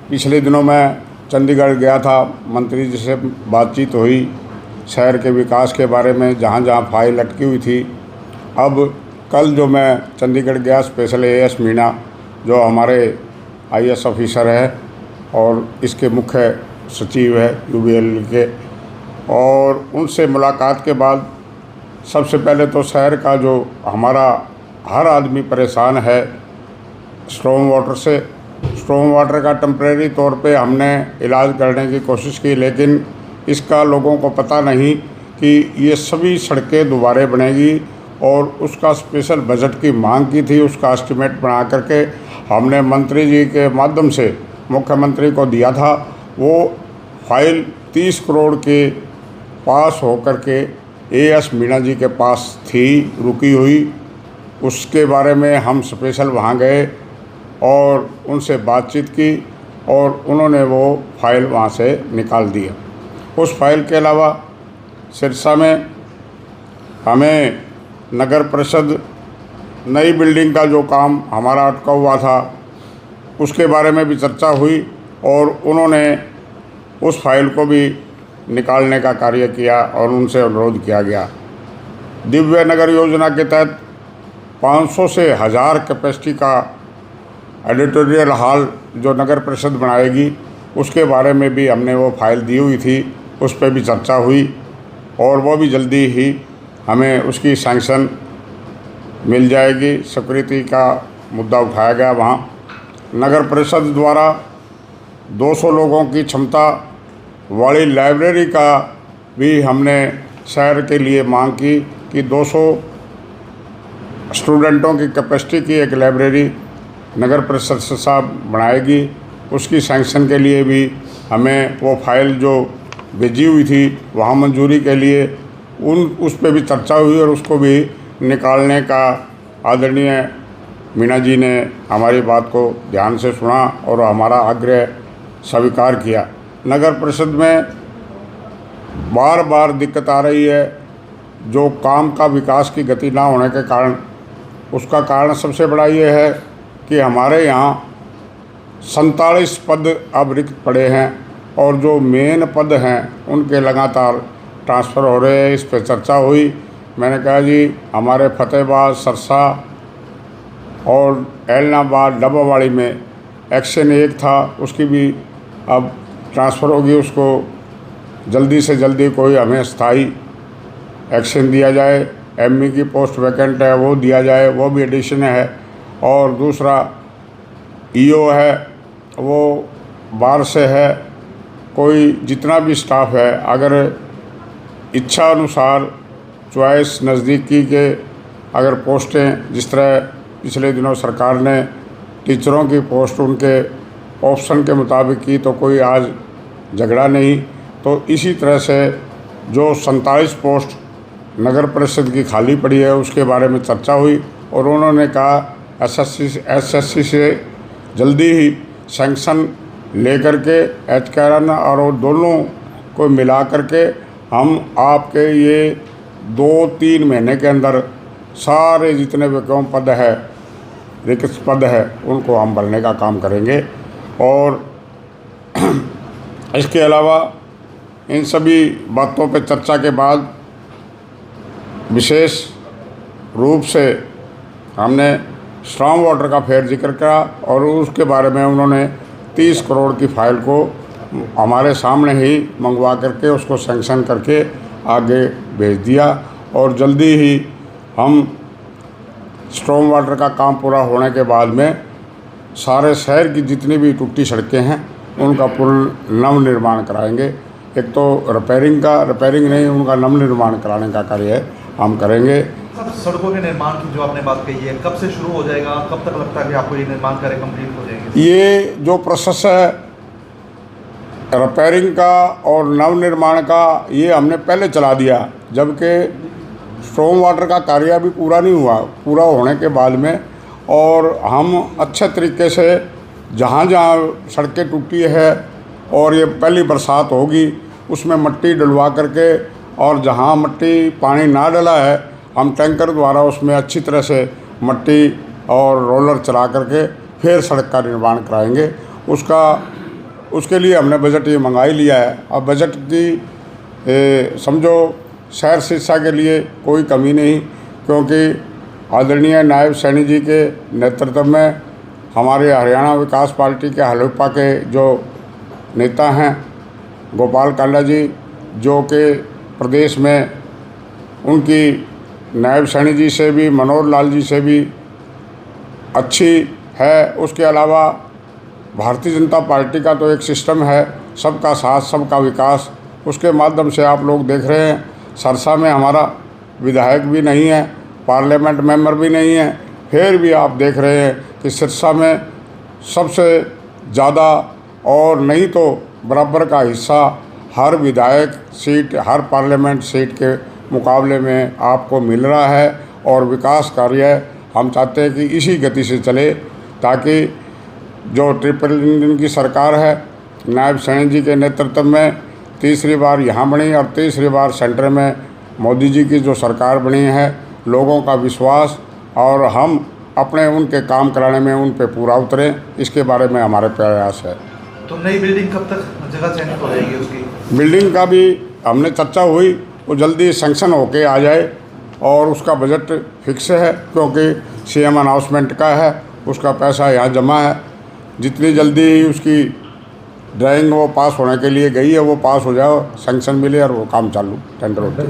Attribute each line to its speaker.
Speaker 1: पिछले दिनों मैं चंडीगढ़ गया था, मंत्री जी से बातचीत हुई शहर के विकास के बारे में, जहाँ जहाँ फाइल अटकी हुई थी। अब कल जो मैं चंडीगढ़ गया, स्पेशल एएस मीणा जो हमारे आईएएस ऑफिसर है और इसके मुख्य सचिव है यूबीएल के, और उनसे मुलाकात के बाद सबसे पहले तो शहर का जो हमारा हर आदमी परेशान है स्ट्रॉम वाटर से, स्ट्रॉम वाटर का टेम्परेरी तौर पे हमने इलाज करने की कोशिश की, लेकिन इसका लोगों को पता नहीं कि ये सभी सड़कें दोबारा बनेगी और उसका स्पेशल बजट की मांग की थी। उसका एस्टिमेट बना करके हमने मंत्री जी के माध्यम से मुख्यमंत्री को दिया था। वो फाइल 30 करोड़ के पास होकर के एएस मीणा जी के पास थी रुकी हुई। उसके बारे में हम स्पेशल वहाँ गए और उनसे बातचीत की और उन्होंने वो फाइल वहाँ से निकाल दी है। उस फाइल के अलावा सिरसा में हमें नगर परिषद नई बिल्डिंग का जो काम हमारा अटका हुआ था उसके बारे में भी चर्चा हुई और उन्होंने उस फाइल को भी निकालने का कार्य किया और उनसे अनुरोध किया गया। दिव्य नगर योजना के तहत 500 से 1000 कैपेसिटी का एडिटोरियल हॉल जो नगर परिषद बनाएगी उसके बारे में भी हमने वो फाइल दी हुई थी, उस पर भी चर्चा हुई और वो भी जल्दी ही हमें उसकी सैंक्शन मिल जाएगी। सिक्योरिटी का मुद्दा उठाया गया वहाँ। नगर परिषद द्वारा 200 लोगों की क्षमता वाली लाइब्रेरी का भी हमने शहर के लिए मांग की कि 200 स्टूडेंटों की कैपेसिटी की एक लाइब्रेरी नगर परिषद साहब बनाएगी। उसकी सैंक्शन के लिए भी हमें वो फाइल जो भेजी हुई थी वहाँ मंजूरी के लिए उस पर भी चर्चा हुई और उसको भी निकालने का आदरणीय मीणा जी ने हमारी बात को ध्यान से सुना और हमारा आग्रह स्वीकार किया। नगर परिषद में बार बार दिक्कत आ रही है जो काम का विकास की गति ना होने के कारण। उसका कारण सबसे बड़ा ये है कि हमारे यहाँ 47 पद अब रिक्त पड़े हैं और जो मेन पद हैं उनके लगातार ट्रांसफ़र हो रहे हैं। इस पर चर्चा हुई। मैंने कहा जी हमारे फतेहाबाद, सरसा और एलनाबाद, डब्बावाड़ी में एक्शन 1 था, उसकी भी अब ट्रांसफ़र होगी। उसको जल्दी से जल्दी कोई हमें स्थायी एक्शन दिया जाए। एमई की पोस्ट वैकेंट है वो दिया जाए, वो भी एडिशन है। और दूसरा ईओ है वो बाहर से है। कोई जितना भी स्टाफ है अगर इच्छा अनुसार चॉइस नज़दीकी के अगर पोस्टें, जिस तरह पिछले दिनों सरकार ने टीचरों की पोस्ट उनके ऑप्शन के मुताबिक की तो कोई आज झगड़ा नहीं। तो इसी तरह से जो 47 पोस्ट नगर परिषद की खाली पड़ी है उसके बारे में चर्चा हुई और उन्होंने कहा एसएससी से जल्दी ही सैंक्शन लेकर के एचकेआरएन और वो दोनों को मिला करके हम आपके ये 2-3 महीने के अंदर सारे जितने वैकेंट पद है, रिक्त पद है, उनको हम भरने का काम करेंगे। और इसके अलावा इन सभी बातों पर चर्चा के बाद विशेष रूप से हमने स्ट्रॉम वाटर का फिर जिक्र करा और उसके बारे में उन्होंने 30 करोड़ की फाइल को हमारे सामने ही मंगवा करके उसको सैंक्शन करके आगे भेज दिया और जल्दी ही हम स्ट्रॉम वाटर का काम पूरा होने के बाद में सारे शहर की जितनी भी टूटी सड़कें हैं उनका पूर्ण नव निर्माण कराएंगे। एक तो रिपेयरिंग नहीं, उनका नव निर्माण कराने का कार्य हम करेंगे।
Speaker 2: सड़कों के निर्माण की जो आपने बात कही है, कब से शुरू हो जाएगा, कब तक लगता है कि आपको ये निर्माण कार्य कंप्लीट हो जाएंगे?
Speaker 1: ये जो प्रोसेस है रिपेयरिंग का और नव निर्माण का ये हमने पहले चला दिया, जबकि स्ट्रॉम वाटर का कार्य अभी पूरा नहीं हुआ। पूरा होने के बाद में और हम अच्छे तरीके से जहाँ जहाँ सड़कें टूटी है और ये पहली बरसात होगी उसमें मिट्टी डलवा करके, और जहाँ मिट्टी पानी ना डला है हम टैंकर द्वारा उसमें अच्छी तरह से मिट्टी और रोलर चला करके फिर सड़क का निर्माण कराएंगे। उसका उसके लिए हमने बजट ये मंगा ही लिया है। अब बजट की समझो शहर शिक्षा के लिए कोई कमी नहीं, क्योंकि आदरणीय नायब सैनी जी के नेतृत्व में हमारे हरियाणा विकास पार्टी के हलुपा के जो नेता हैं गोपाल कांडा जी, जो कि प्रदेश में उनकी नायब सैनी जी से भी, मनोहर लाल जी से भी अच्छी है। उसके अलावा भारतीय जनता पार्टी का तो एक सिस्टम है, सबका साथ सबका विकास, उसके माध्यम से आप लोग देख रहे हैं सरसा में हमारा विधायक भी नहीं है, पार्लियामेंट मेंबर भी नहीं है, फिर भी आप देख रहे हैं कि सिरसा में सबसे ज़्यादा और नहीं तो बराबर का हिस्सा हर विधायक सीट, हर पार्लियामेंट सीट के मुकाबले में आपको मिल रहा है। और विकास कार्य हम चाहते हैं कि इसी गति से चले, ताकि जो ट्रिपल इंजन की सरकार है नायब सैनी जी के नेतृत्व में तीसरी बार यहाँ बनी और तीसरी बार सेंटर में मोदी जी की जो सरकार बनी है, लोगों का विश्वास, और हम अपने उनके काम कराने में उन पे पूरा उतरें, इसके बारे में हमारे प्रयास है।
Speaker 2: तो नई बिल्डिंग कब तक जगह चयनित हो जाएगी उसकी?
Speaker 1: बिल्डिंग का भी हमने चर्चा हुई, वो जल्दी सैंक्शन होके आ जाए और उसका बजट फिक्स है, क्योंकि सीएम अनाउंसमेंट का है, उसका पैसा यहाँ जमा है। जितनी जल्दी उसकी ड्राइंग वो पास होने के लिए गई है वो पास हो जाए, सैंक्शन मिले और वो काम चालू टेंडर होते।